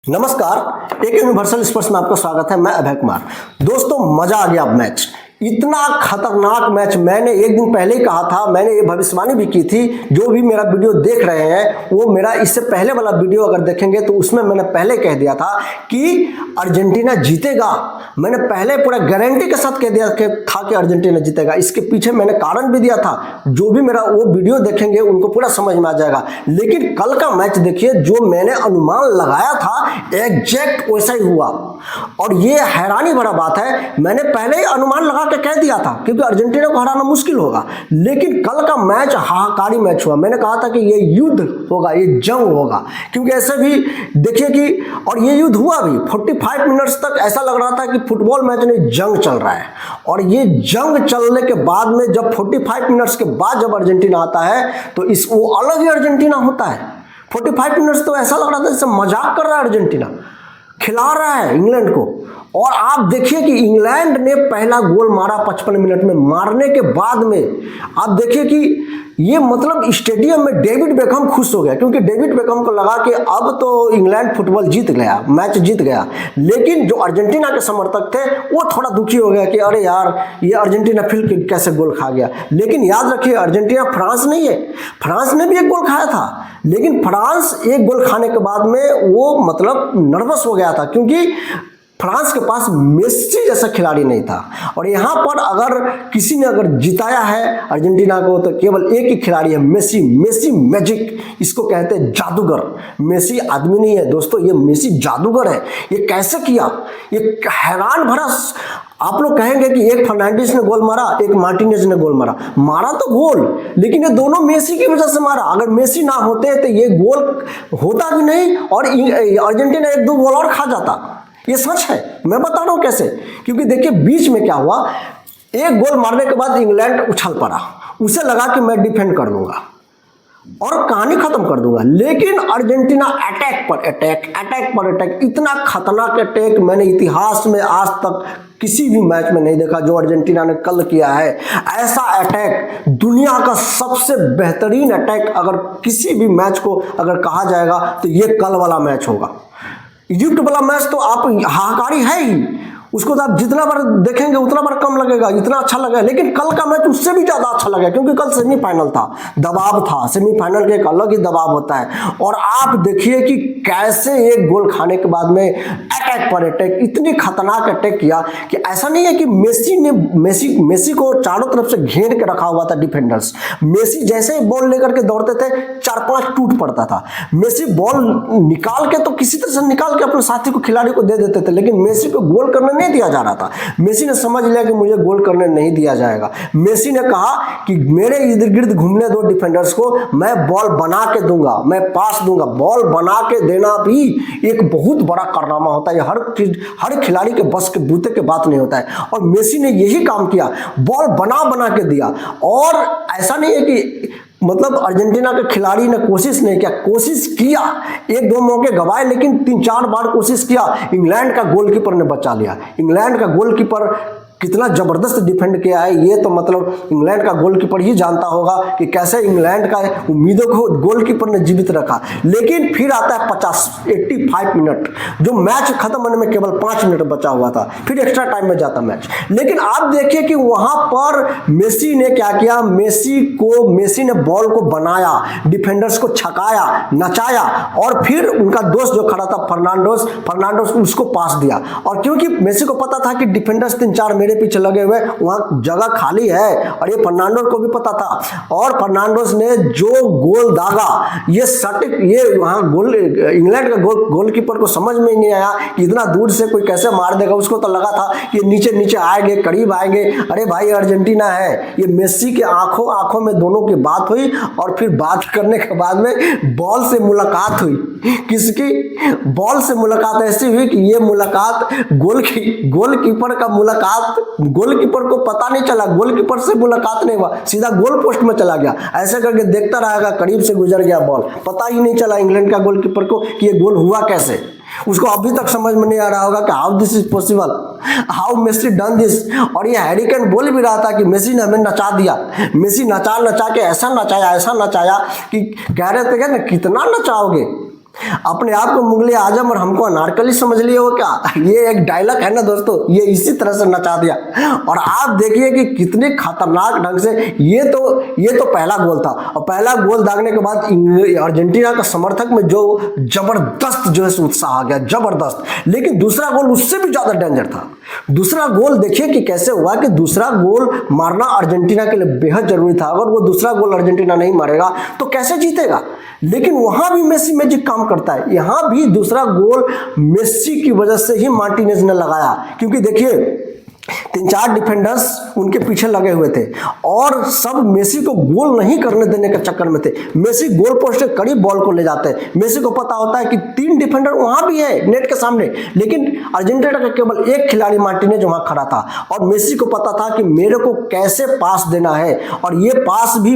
नमस्कार, एक universal sports में आपका स्वागत है। मैं अभय कुमार। दोस्तों, मजा आ गया। मैच इतना खतरनाक मैच मैंने एक दिन पहले ही कहा था। मैंने ये भविष्यवाणी भी की थी। जो भी मेरा वीडियो देख रहे हैं वो मेरा इससे पहले वाला वीडियो अगर देखेंगे तो उसमें मैंने पहले कह दिया था कि अर्जेंटीना जीतेगा। मैंने पहले पूरा गारंटी के साथ कह दिया था कि अर्जेंटीना जीतेगा। इसके पीछे मैंने कारण भी दिया था। जो भी मेरा वो वीडियो देखेंगे उनको पूरा समझ में आ जाएगा। लेकिन कल का मैच देखिए, जो मैंने अनुमान लगाया था एग्जैक्ट वैसा ही हुआ। और ये हैरानी भरा बात है, मैंने पहले ही अनुमान लगा के कह दिया था क्योंकि अर्जेंटीना को हराना मुश्किल होगा। लेकिन कल का मैच हाहाकारी मैच हुआ। मैंने कहा था कि ये युद्ध होगा, ये जंग होगा, क्योंकि ऐसे भी देखिए कि और ये युद्ध हुआ भी। 45 मिनट्स तक ऐसा लग रहा था कि फुटबॉल मैच नहीं, जंग चल रहा है। और ये जंग चलने के बाद में जब 45 मिनट्स के बाद जब अर्जेंटीना आता है तो वो अलग ही अर्जेंटीना होता है। 45 मिनट्स तो ऐसा लग रहा था जैसे मजाक कर रहा है, अर्जेंटीना खिला रहा है इंग्लैंड को। और आप देखिए कि इंग्लैंड ने पहला गोल मारा 55 मिनट में। मारने के बाद में आप देखिए कि ये मतलब स्टेडियम में डेविड बेकहम खुश हो गया, क्योंकि डेविड बेकहम को लगा कि अब तो इंग्लैंड फुटबॉल जीत गया, मैच जीत गया। लेकिन जो अर्जेंटीना के समर्थक थे वो थोड़ा दुखी हो गया कि अरे यार, ये अर्जेंटीना फिर कैसे गोल खा गया। लेकिन याद रखिए, अर्जेंटीना फ्रांस नहीं है। फ्रांस ने भी एक गोल खाया था, लेकिन फ्रांस एक गोल खाने के बाद में वो मतलब नर्वस हो गया था, क्योंकि फ्रांस के पास मेसी जैसा खिलाड़ी नहीं था। और यहाँ पर अगर किसी ने अगर जिताया है अर्जेंटीना को तो केवल एक ही खिलाड़ी है, मेसी। मेसी मैजिक, इसको कहते हैं जादूगर। मेसी आदमी नहीं है दोस्तों, ये मेसी जादूगर है। ये कैसे किया, ये हैरान भरा। आप लोग कहेंगे कि एक फर्नांडिस ने गोल मारा, एक मार्टिनेज ने गोल मारा। मारा तो गोल, लेकिन ये दोनों मेसी की वजह से मारा। अगर मेसी ना होते तो ये गोल होता भी नहीं और अर्जेंटीना एक दो गोल और खा जाता। ये सच है, मैं बता रहा हूं कैसे। क्योंकि देखिए बीच में क्या हुआ, एक गोल मारने के बाद इंग्लैंड उछल पड़ा। उसे लगा कि मैं डिफेंड कर दूंगा और कहानी खत्म कर दूंगा। लेकिन अर्जेंटीना अटैक पर अटैक, अटैक पर अटैक, इतना खतरनाक अटैक मैंने इतिहास में आज तक किसी भी मैच में नहीं देखा जो अर्जेंटीना ने कल किया है। ऐसा अटैक, दुनिया का सबसे बेहतरीन अटैक अगर किसी भी मैच को अगर कहा जाएगा तो ये कल वाला मैच होगा। इजिप्ट वाला मैच तो आप हाहाकारी है ही, उसको तो आप जितना बार देखेंगे उतना बार कम लगेगा, इतना अच्छा लगेगा। लेकिन कल का मैच उससे भी ज्यादा अच्छा लगा, क्योंकि कल सेमीफाइनल था, दबाव था। सेमीफाइनल के एक अलग ही दबाव होता है। और आप देखिए कि कैसे एक गोल खाने के बाद में अटैक पर अटैक, इतनी खतरनाक अटैक किया कि ऐसा नहीं है कि मेसी को चारों तरफ से घेर के रखा हुआ था डिफेंडर्स। मेसी जैसे ही बॉल लेकर के दौड़ते थे 4-5 टूट पड़ता था। मेसी बॉल निकाल के तो किसी तरह से निकाल के अपने साथी को, खिलाड़ी को दे देते थे, लेकिन मेसी को गोल करने नहीं दिया जा रहा था। मेसी ने समझ लिया कि मुझे गोल करने नहीं दिया जाएगा। मेसी ने कहा कि मेरे इर्द गिर्द घूमने दो डिफेंडर्स को, मैं बॉल बना के दूंगा, मैं पास दूंगा। बॉल बना के देना भी एक बहुत बड़ा कारनामा होता है। हर खिलाड़ी के बस के बूते के बात नहीं होता है। और मेसी ने यही काम किया, बॉल बना के दिया। और ऐसा नहीं है कि मतलब अर्जेंटीना के खिलाड़ी ने कोशिश नहीं किया, कोशिश किया, एक दो मौके गवाए, लेकिन 3-4 बार कोशिश किया। इंग्लैंड का गोलकीपर ने बचा लिया। इंग्लैंड का गोलकीपर कितना जबरदस्त डिफेंड किया है, ये तो मतलब इंग्लैंड का गोलकीपर ही जानता होगा कि कैसे इंग्लैंड का उम्मीदों को गोलकीपर ने जीवित रखा। लेकिन फिर आता है 85 मिनट, जो मैच खत्म होने में केवल 5 मिनट बचा हुआ था, फिर एक्स्ट्रा टाइम में जाता मैच। लेकिन आप देखिए कि वहां पर मेसी ने क्या किया, मेसी ने बॉल को बनाया, डिफेंडर्स को छकाया, नचाया, और फिर उनका दोस्त जो खड़ा था फर्नांडोस उसको पास दिया। और क्योंकि मेसी को पता था कि डिफेंडर्स 3-4 मेरे पीछे लगे हुए, वहां जगह खाली है, और ये फर्नांडोस को भी पता था। और फर्नांडोस ने जो गोल दागा, ये सटीक, ये वहां गोल, इंग्लैंड का गोलकीपर को समझ में ही नहीं आया कि इतना दूर से कोई कैसे मार देगा। उसको तो लगा था कि नीचे आएंगे, करीब आएंगे। अरे भाई, अर्जेंटीना है। ये मेसी के आंखों में दोनों की बात हुई, और फिर बात करने के बाद में बॉल से मुलाकात हुई। किसकी? बॉल से मुलाकात ऐसी हुई कि ये मुलाकात गोलकीपर का मुलाकात, गोलकीपर को पता नहीं चला, गोलकीपर से मुलाकात नहीं हुआ, सीधा गोल पोस्ट में चला गया। ऐसे करके देखता रहेगा, करीब से गुजर गया बॉल, पता ही नहीं चला इंग्लैंड का गोलकीपर को कि ये गोल हुआ कैसे। उसको अभी तक समझ में नहीं आ रहा होगा कि how this is possible, how Messi done this. और ये हैरी केन बोल भी रहा था कि मेसी ने हमें नचा दिया। मेसी नचा के ऐसा नचाया कि कह रहे थे ना, कितना नचाओगे, अपने आप को मुगले आजम और हमको अनारकली समझ लिए हो क्या? ये एक डायलॉग है ना दोस्तों, ये इसी तरह से नचा दिया। और आप देखिए कि कितने खतरनाक ढंग से ये तो पहला गोल था, और पहला गोल दागने के बाद अर्जेंटीना का समर्थक में जो जबरदस्त जो है उत्साह आ गया, जबरदस्त। लेकिन दूसरा गोल उससे भी ज्यादा डेंजर था। दूसरा गोल देखिए कि कैसे हुआ कि दूसरा गोल मारना अर्जेंटीना के लिए बेहद जरूरी था। अगर वो दूसरा गोल अर्जेंटीना नहीं मारेगा तो कैसे जीतेगा? लेकिन वहां भी मेसी मैजिक काम करता है। यहां भी दूसरा गोल मेसी की वजह से ही मार्टिनेज ने लगाया, क्योंकि देखिए 3-4 डिफेंडर्स उनके पीछे लगे हुए थे और सब मेसी को गोल नहीं करने देने के चक्कर में थे। मेसी गोल पोस्ट के करीब बॉल को ले जाते हैं। मेसी को पता होता है कि 3 डिफेंडर वहां भी है नेट के सामने, लेकिन अर्जेंटीना का केवल एक खिलाड़ी मार्टिनेज वहां खड़ा था और मेसी को पता था कि मेरे को कैसे पास देना है, और ये पास भी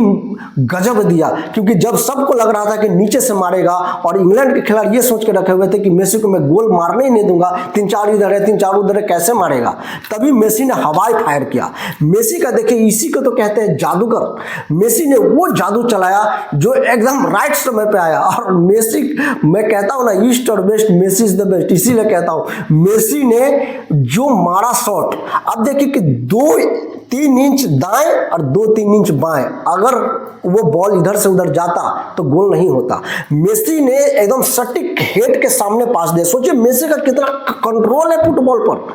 गजब दिया। क्योंकि जब सबको लग रहा था कि नीचे से मारेगा और इंग्लैंड के खिलाड़ी ये सोच के रखे हुए थे कि मेसी को मैं गोल मारने ही नहीं दूंगा, 3-4 इधर है 3-4 उधर है, कैसे मारेगा? तभी मेसी ने हवाई फायर किया। मेसी का देखिए, इसी को तो कहते हैं जादूगर। मेसी ने वो जादू चलाया जो एकदम राइट समय पे आया। और मेसी, मैं कहता हूं ना, ईस्ट और west, Messi is the best, इसीलिए कहता हूं। मेसी ने जो मारा शॉट, अब देखिए कि 2-3 इंच दाएं और 2-3 इंच बाएं, अगर वो बॉल इधर से उधर जाता तो गोल नहीं होता। मेसी ने एकदम सटीक हेड के सामने पास दिया। सोचिए मेसी का कितना कंट्रोल है फुटबॉल पर।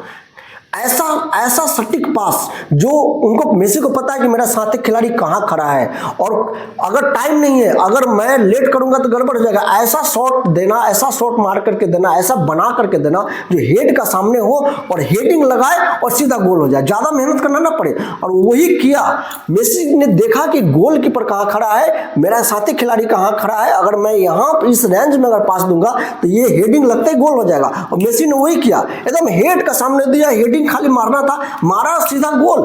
ऐसा सटीक पास जो उनको, मेसी को पता है कि मेरा साथी खिलाड़ी कहां खड़ा है और अगर टाइम नहीं है, अगर मैं लेट करूंगा तो गड़बड़ हो जाएगा। ऐसा शॉट देना, ऐसा शॉट मार करके देना, ऐसा बना करके देना जो हेड का सामने हो और हेडिंग लगाए और सीधा गोल हो जाए, ज्यादा मेहनत करना ना पड़े। और वही किया। मेसी ने देखा कि गोलकीपर कहां खड़ा है, मेरा साथी खिलाड़ी कहां खड़ा है, अगर मैं यहां इस रेंज में अगर पास दूंगा तो ये हेडिंग लगते ही गोल हो जाएगा। और मेसी ने वही किया, एकदम हेड का सामने दिया, हेडिंग खाली मारना था, मारा, सीधा गोल।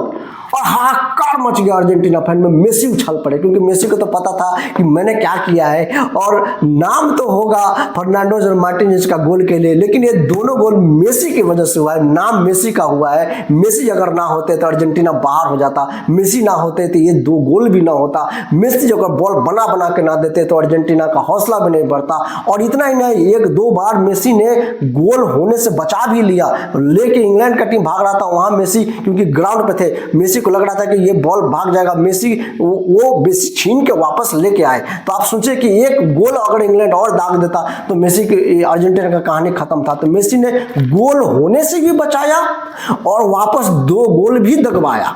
और हाहाकार मच गया अर्जेंटीना फैन में। मेसी उछल पड़े, क्योंकि मेसी को तो पता था कि मैंने क्या किया है। और नाम तो होगा फर्नांडोज और मार्टिनेज का गोल के लिए, लेकिन ये दोनों गोल मेसी की वजह से हुआ है, नाम मेसी का हुआ है। मेसी अगर ना होते तो अर्जेंटीना बाहर हो जाता, मेसी ना होते तो ये 2 गोल भी ना होता। मेसी अगर बॉल बना के ना देते तो अर्जेंटीना का हौसला भी नहीं बढ़ता। और इतना ही नहीं, 1-2 बार मेसी ने गोल होने से बचा भी लिया, लेके इंग्लैंड का टीम भाग रहा था वहां मेसी, क्योंकि ग्राउंड पे थे, मेसी को लग रहा था कि ये बॉल भाग जाएगा, मेसी वो मेसी छीन के वापस लेके आए। तो आप सोचिए कि एक गोल अगर इंग्लैंड और दाग देता तो मेसी की, अर्जेंटीना का कहानी खत्म था। तो मेसी ने गोल होने से भी बचाया और वापस 2 गोल भी दगवाया।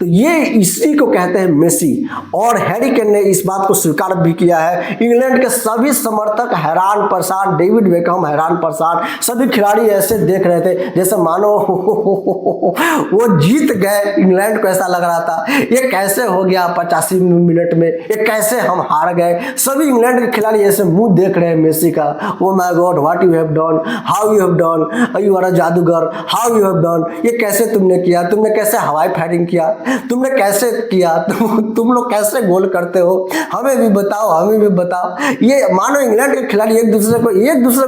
तो ये इसी को कहते हैं मेसी। और हैरी केन ने इस बात को स्वीकार भी किया है। इंग्लैंड के सभी समर्थक हैरान परेशान, डेविड बेकहम हैरान परेशान, सभी खिलाड़ी ऐसे देख रहे थे जैसे मानो वो जीत गए। इंग्लैंड को ऐसा लग रहा था ये कैसे हो गया 85 मिनट में, ये कैसे हम हार गए। सभी इंग्लैंड के खिलाड़ी ऐसे मुंह देख रहे हैं मेसी का, oh my god what you have done, how you have done, you are a जादूगर, हाउ यू हैव डन, ये कैसे तुमने किया, तुमने कैसे हवाई फायरिंग किया, तुमने कैसे किया, तुम लोग कैसे गोल करते हो, हमें भी बताओ, हमें भी बताओ। ये मानो इंग्लैंड के खिलाड़ी एक दूसरे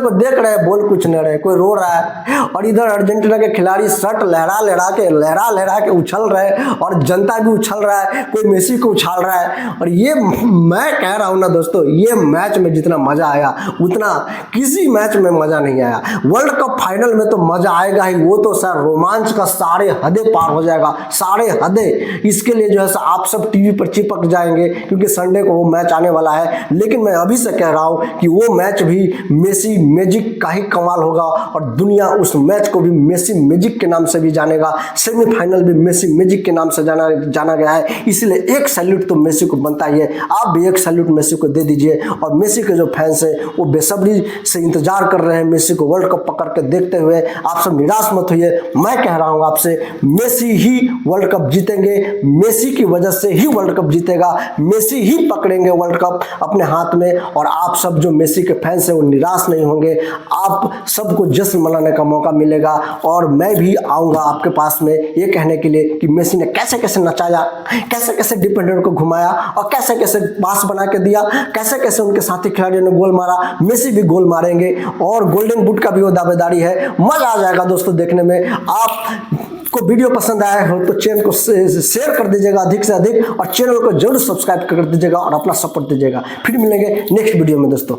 को देख रहे हैं, बोल कुछ नहीं रहे, कोई रो रहा है और इधर अर्जेंटीना के खिलाड़ी शर्ट लहरा के उछल रहे हैं और जनता भी उछल रहा है, कोई मेसी को उछाल रहा है। और ये मैं कह रहा हूं ना दोस्तों, ये मैच में जितना मजा आया उतना किसी मैच में मजा नहीं आया। वर्ल्ड कप फाइनल में तो मजा आएगा ही, वो तो सर रोमांच का सारे हदें पार हो जाएगा, सारे हदें। इसके लिए जो है आप सब टीवी पर चिपक जाएंगे, क्योंकि संडे को वो मैच आने वाला है। लेकिन मैं अभी से कह रहा हूं कि वो मैच भी मेसी मैजिक का ही कमाल होगा और दुनिया उस मैच को भी मेसी मैजिक के नाम से भी जानेगा। सेमीफाइनल भी मेसी मैजिक के नाम से जाना गया है, इसलिए एक सैल्यूट तो मेसी को बनता ही है। आप भी एक सैल्यूट मेसी को दे दीजिए। और मेसी के जो फैंस हैं वो बेसब्री से इंतजार कर रहे हैं मेसी को वर्ल्ड कप पकड़ के देखते हुए। आप सब निराश मत होइए, मैं कह रहा हूं आपसे, मेसी ही वर्ल्ड कप जीतेंगे, मेसी की वजह से ही वर्ल्ड कप जीतेगा, मेसी ही पकड़ेंगे वर्ल्ड कप अपने हाथ में। और आप सब जो मेसी के फैंस हैं वो निराश नहीं होंगे, आप सबको जश्न मनाने का मौका मिलेगा। और मैं भी आऊंगा आपके पास में ये कहने के लिए कि मेसी ने कैसे कैसे नचाया, कैसे कैसे डिफेंडर को घुमाया और कैसे कैसे पास बना के दिया, कैसे कैसे उनके साथी खिलाड़ियों ने गोल मारा। मेसी भी गोल मारेंगे और गोल्डन बूट का भी वो दावेदारी है। मजा आ जाएगा दोस्तों देखने में। आप को वीडियो पसंद आया हो तो चैनल को शेयर कर दीजिएगा अधिक से अधिक, और चैनल को जरूर सब्सक्राइब कर दीजिएगा और अपना सपोर्ट दीजिएगा। फिर मिलेंगे नेक्स्ट वीडियो में दोस्तों।